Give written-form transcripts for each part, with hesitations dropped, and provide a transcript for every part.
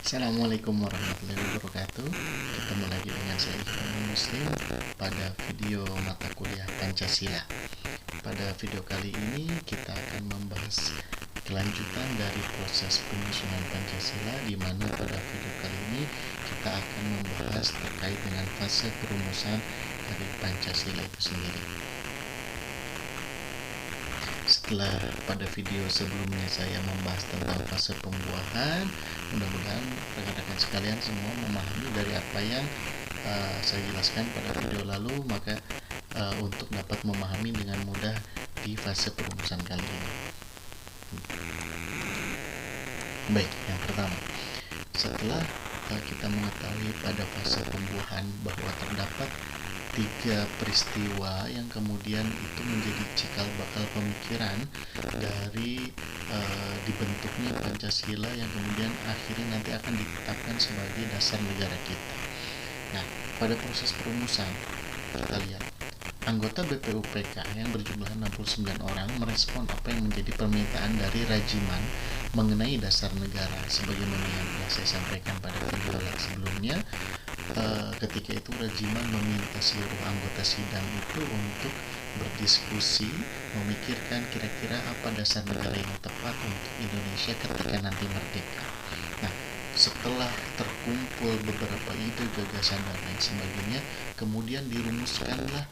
Assalamualaikum warahmatullahi wabarakatuh. Ketemu lagi dengan saya Ikhwan Muslim pada video mata kuliah Pancasila. Pada video kali ini kita akan membahas kelanjutan dari proses penyusunan Pancasila, di mana pada video kali ini kita akan membahas terkait dengan fase perumusan dari Pancasila itu sendiri. Setelah pada video sebelumnya saya membahas tentang fase pembuahan, mudah-mudahan rekan-rekan sekalian semua memahami dari apa yang saya jelaskan pada video lalu, maka untuk dapat memahami dengan mudah di fase perumusan kali ini. Baik, yang pertama, setelah kita mengetahui pada fase pembuahan bahwa terdapat 3 peristiwa yang kemudian itu menjadi cikal bakal pemikiran dari dibentuknya Pancasila, yang kemudian akhirnya nanti akan ditetapkan sebagai dasar negara kita. Nah, pada proses perumusan kita lihat anggota BPUPK yang berjumlah 69 orang merespon apa yang menjadi permintaan dari Rajiman mengenai dasar negara, sebagaimana yang telah saya sampaikan pada video sebelumnya. Ketika itu Rajiman meminta seluruh anggota sidang itu untuk berdiskusi, memikirkan kira-kira apa dasar negara yang tepat untuk Indonesia ketika nanti merdeka. Nah, setelah terkumpul beberapa ide, gagasan, dan lain sebagainya, kemudian dirumuskanlah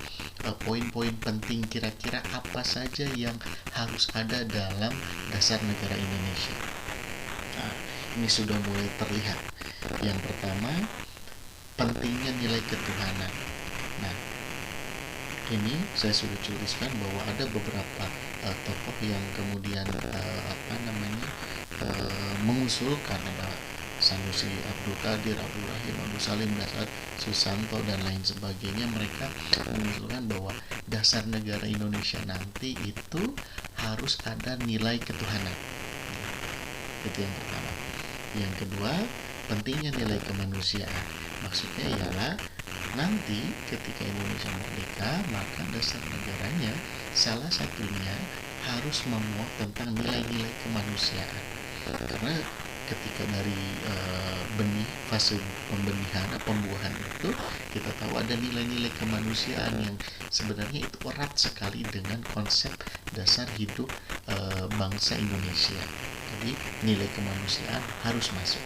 poin-poin penting kira-kira apa saja yang harus ada dalam dasar negara Indonesia. Nah, ini sudah mulai terlihat. Yang pertama, pentingnya nilai ketuhanan. Nah, ini saya sudah tuliskan bahwa ada beberapa tokoh yang kemudian mengusulkan, ada Sanusi, Abdul Qadir, Abdul Rahim, Abdul Salim, Dasar, Susanto, dan lain sebagainya. Mereka mengusulkan bahwa dasar negara Indonesia nanti itu harus ada nilai ketuhanan. Itu yang pertama. Yang kedua, pentingnya nilai kemanusiaan. Maksudnya ialah nanti ketika Indonesia merdeka, maka dasar negaranya salah satunya harus memuat tentang nilai-nilai kemanusiaan. Karena ketika dari fase pembuahan itu, kita tahu ada nilai-nilai kemanusiaan yang sebenarnya itu erat sekali dengan konsep dasar hidup bangsa Indonesia. Jadi nilai kemanusiaan harus masuk.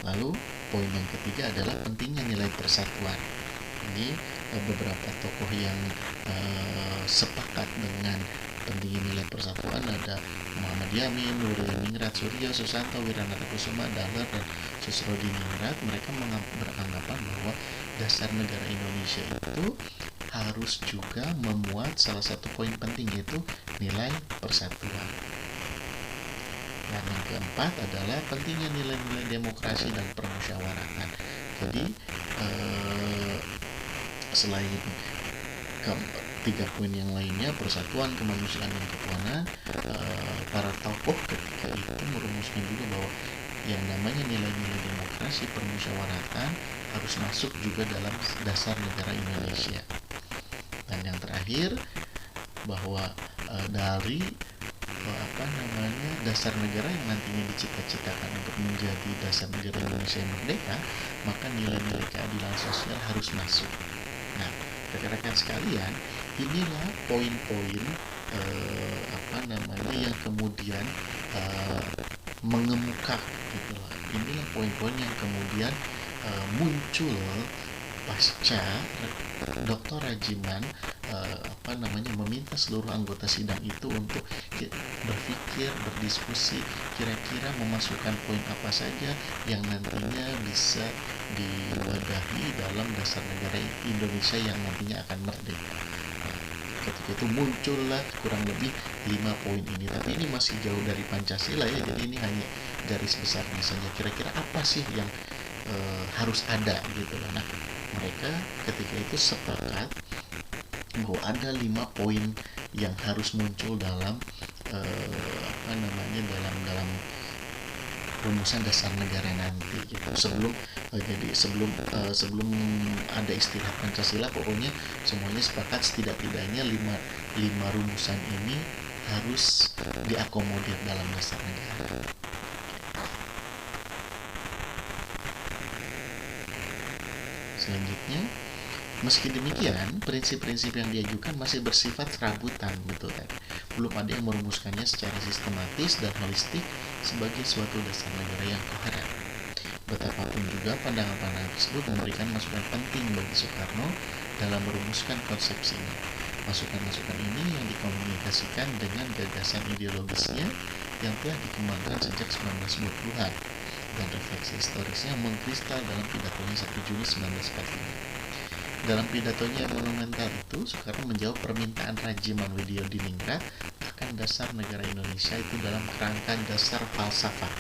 Lalu poin yang ketiga adalah pentingnya nilai persatuan. Ini beberapa tokoh yang sepakat dengan pentingnya nilai persatuan. Ada Muhammad Yamin, Nurul-Ningrat, Suryo, Susanto, Wiranata Kusuma, Dahlan, dan Susrodiningrat. Mereka beranggapan bahwa dasar negara Indonesia itu harus juga memuat salah satu poin penting, yaitu nilai persatuan. Dan yang keempat adalah pentingnya nilai-nilai demokrasi dan permusyawaratan. Jadi selain 3 poin yang lainnya, persatuan, kemanusiaan, dan ketuhanan, para tokoh ketika itu merumuskan juga bahwa yang namanya nilai-nilai demokrasi, permusyawaratan harus masuk juga dalam dasar negara Indonesia. Dan yang terakhir, bahwa dari dasar negara yang nantinya dicita-citakan untuk menjadi dasar negara Indonesia yang merdeka, maka nilai-nilai keadilan sosial harus masuk. Nah, rekan-rekan sekalian, inilah poin-poin yang kemudian mengemuka gitulah. Inilah poin-poin yang kemudian muncul pasca Dr. Rajiman meminta seluruh anggota sidang itu untuk berpikir, berdiskusi, kira-kira memasukkan poin apa saja yang nantinya bisa diwadahi dalam dasar negara Indonesia yang nantinya akan merdeka. Ketika itu muncullah kurang lebih 5 poin ini, tapi ini masih jauh dari Pancasila ya, jadi ini hanya garis besarnya saja. Kira-kira apa sih yang harus ada gitu. Nah, mereka ketika itu sepakat bahwa ada 5 poin yang harus muncul dalam dalam rumusan dasar negara nanti gitu. Sebelum ada istilah Pancasila, pokoknya semuanya sepakat setidak-tidaknya 5 rumusan ini harus diakomodir dalam dasar negara. Selanjutnya, meski demikian, prinsip-prinsip yang diajukan masih bersifat serabutan, betul kan? Belum ada yang merumuskannya secara sistematis dan holistik sebagai suatu dasar negara yang koheren. Betapapun juga pandangan-pandangan tersebut memberikan masukan penting bagi Soekarno dalam merumuskan konsepsinya. Masukan-masukan ini yang dikomunikasikan dengan gagasan ideologisnya yang telah dikembangkan sejak 1920-an dan refleksi historisnya mengkristal dalam pidatonya 1 Juni 1945. Dalam pidatonya yang monumental itu, Soekarno menjawab permintaan Raji Manwidyo-Diningrat akan dasar negara Indonesia itu dalam kerangka dasar falsafah,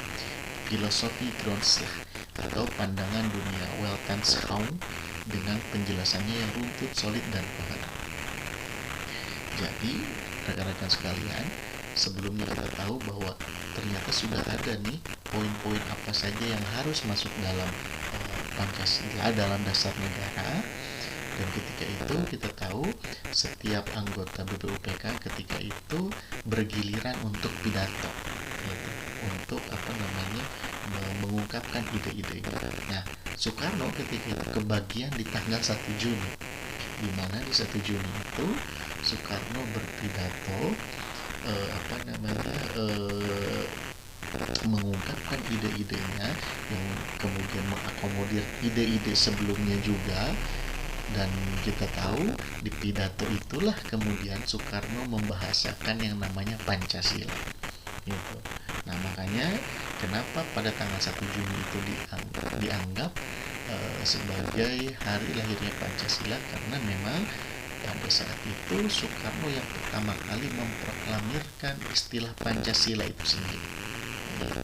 filosofi Grundslag atau pandangan dunia Weltanschauung dengan penjelasannya yang runtut, solid, dan koheren. Jadi, rekan-rekan sekalian, sebelumnya kita tahu bahwa ternyata sudah ada nih poin-poin apa saja yang harus masuk dalam Pancasila, dalam dasar negara. Dan ketika itu kita tahu setiap anggota BPUPK ketika itu bergiliran untuk pidato, gitu, untuk mengungkapkan ide-ide. Nah, Soekarno ketika itu kebagian di tanggal 1 Juni, di mana di 1 Juni itu Soekarno berpidato mengungkapkan ide-idenya yang kemudian mengakomodir ide-ide sebelumnya juga. Dan kita tahu di pidato itulah kemudian Soekarno membahasakan yang namanya Pancasila gitu. Nah, makanya kenapa pada tanggal 1 Juni itu dianggap sebagai hari lahirnya Pancasila, karena memang pada saat itu Soekarno yang pertama kali memproklamirkan istilah Pancasila itu sendiri gitu.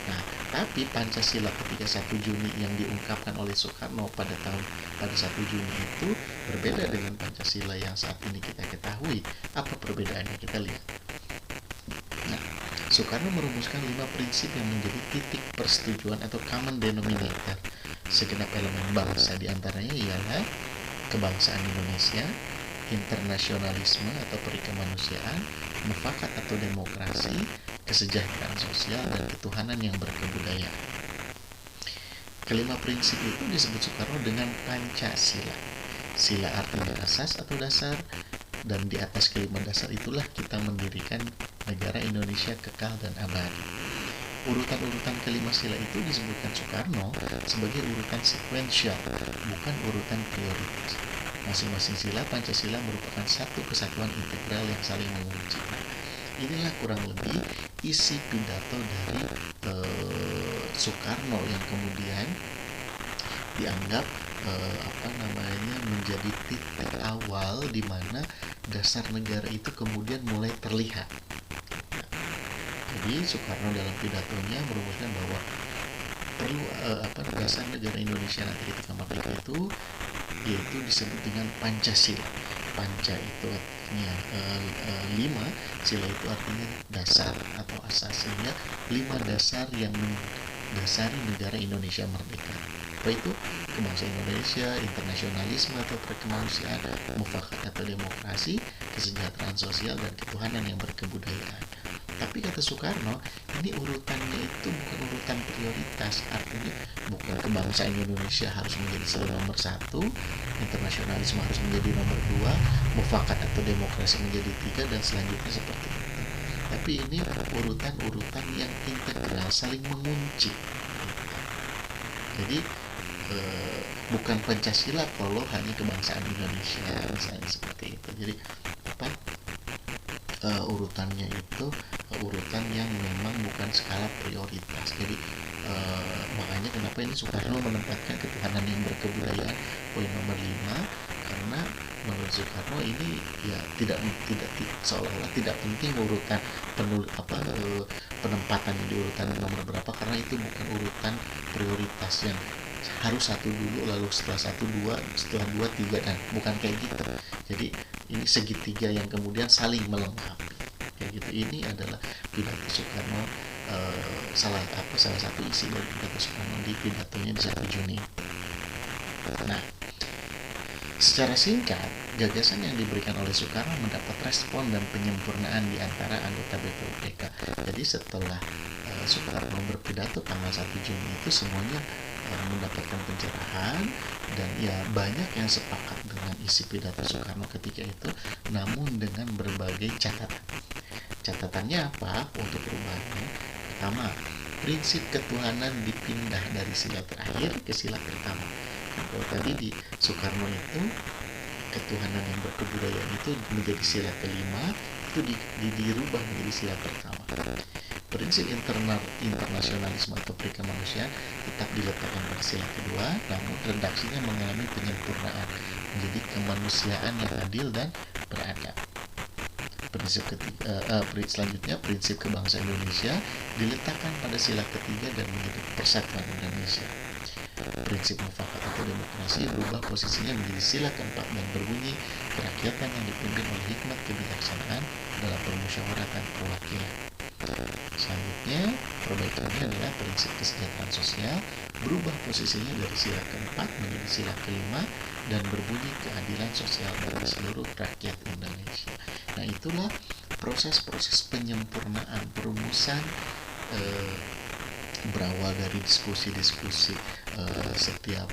Nah, tapi Pancasila ketika 1 Juni yang diungkapkan oleh Soekarno pada 1 Juni itu berbeda dengan Pancasila yang saat ini kita ketahui. Apa perbedaannya? Kita lihat. Nah, Soekarno merumuskan 5 prinsip yang menjadi titik persetujuan atau common denominator segenap elemen bangsa. Di antaranya ialah kebangsaan Indonesia, internasionalisme atau perikemanusiaan, mufakat atau demokrasi, kesejahteraan sosial, dan ketuhanan yang berkebudayaan. Kelima prinsip itu disebut Soekarno dengan Pancasila. Sila artinya asas atau dasar, dan di atas kelima dasar itulah kita mendirikan negara Indonesia kekal dan abadi. Urutan-urutan kelima sila itu disebutkan Soekarno sebagai urutan sekuensial, bukan urutan prioritas. Masing-masing sila Pancasila merupakan satu kesatuan integral yang saling mengunci. Inilah kurang lebih isi pidato dari Soekarno yang kemudian dianggap menjadi titik awal di mana dasar negara itu kemudian mulai terlihat. Jadi Soekarno dalam pidatonya merumuskan bahwa perlu dasar negara Indonesia nanti ketika merdeka itu yaitu disebut dengan Pancasila. Panca itu artinya 5, sila itu artinya dasar atau asas, sehingga 5 dasar yang mendasari negara Indonesia merdeka. Apa itu? Kebangsaan Indonesia, internasionalisme atau perkemanusiaan, mufakat atau demokrasi, kesejahteraan sosial, dan ketuhanan yang berkebudayaan. Tapi kata Soekarno, ini urutannya itu bukan urutan prioritas, artinya bukan kebangsaan Indonesia harus menjadi selalu nomor 1, internasionalisme harus menjadi nomor 2, mufakat atau demokrasi menjadi 3, dan selanjutnya seperti itu. Tapi ini urutan-urutan yang integral, saling mengunci. Jadi bukan Pancasila kalau hanya kebangsaan Indonesia, misalnya seperti itu. Jadi urutannya itu urutan yang memang bukan skala prioritas. Jadi makanya kenapa ini Soekarno menempatkan ketuhanan yang berkebudayaan poin nomor 5, karena menurut Soekarno ini ya tidak seolah-olah tidak penting urutan penempatannya di urutan nomor berapa, karena itu bukan urutan prioritas yang harus 1 dulu, lalu setelah 1 2, setelah 2 3, dan bukan kayak gitu. Jadi ini segitiga yang kemudian saling melengkapi kayak gitu. Ini adalah pidato Soekarno, salah satu isi dari pidato Soekarno di pidatonya di 1 Juni. Nah, secara singkat, gagasan yang diberikan oleh Soekarno mendapat respon dan penyempurnaan di antara anggota BPUPK. Jadi setelah Soekarno berpidato tanggal 1 Juni itu semuanya mendapatkan pencerahan, dan ya banyak yang sepakat dengan isi pidato Soekarno ketika itu, namun dengan berbagai catatan. Catatannya apa untuk perubahannya? Pertama, prinsip ketuhanan dipindah dari sila terakhir ke sila pertama. Kalau tadi di Soekarno itu ketuhanan yang berkebudayaan itu menjadi sila kelima, itu dirubah menjadi sila pertama. Prinsip internasionalisme atau perikemanusiaan tetap diletakkan pada sila kedua, namun redaksinya mengalami penyempurnaan menjadi kemanusiaan yang adil dan beradab. Prinsip selanjutnya, prinsip kebangsaan Indonesia diletakkan pada sila ketiga dan menjadi persatuan Indonesia. Prinsip mufakat atau demokrasi berubah posisinya menjadi sila keempat dan berbunyi kerakyatan yang dipimpin oleh hikmat kebijaksanaan dalam permusyawaratan perwakilan. Selanjutnya, perbaikannya adalah prinsip kesejahteraan sosial berubah posisinya dari sila keempat menjadi sila kelima dan berbunyi keadilan sosial bagi seluruh rakyat Indonesia. Nah, itulah proses-proses penyempurnaan perumusan, berawal dari diskusi-diskusi setiap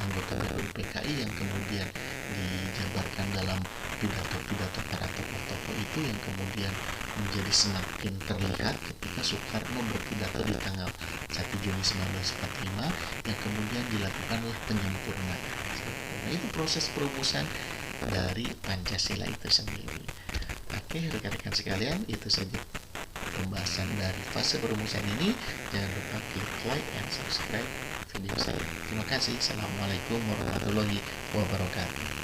anggota DPR PKI yang kemudian dijabarkan dalam pidato-pidato para tokoh-tokoh itu, yang kemudian menjadi semakin terlihat ketika Soekarno berpidato di tanggal 1 Juni 1945, yang kemudian dilakukanlah penyempurnaan. Nah, itu proses perumusan dari Pancasila itu sendiri. Oke, rekan-rekan sekalian, itu saja pembahasan dari fase perumusan ini. Jangan lupa klik like and subscribe video saya. Terima kasih. Assalamualaikum warahmatullahi wabarakatuh.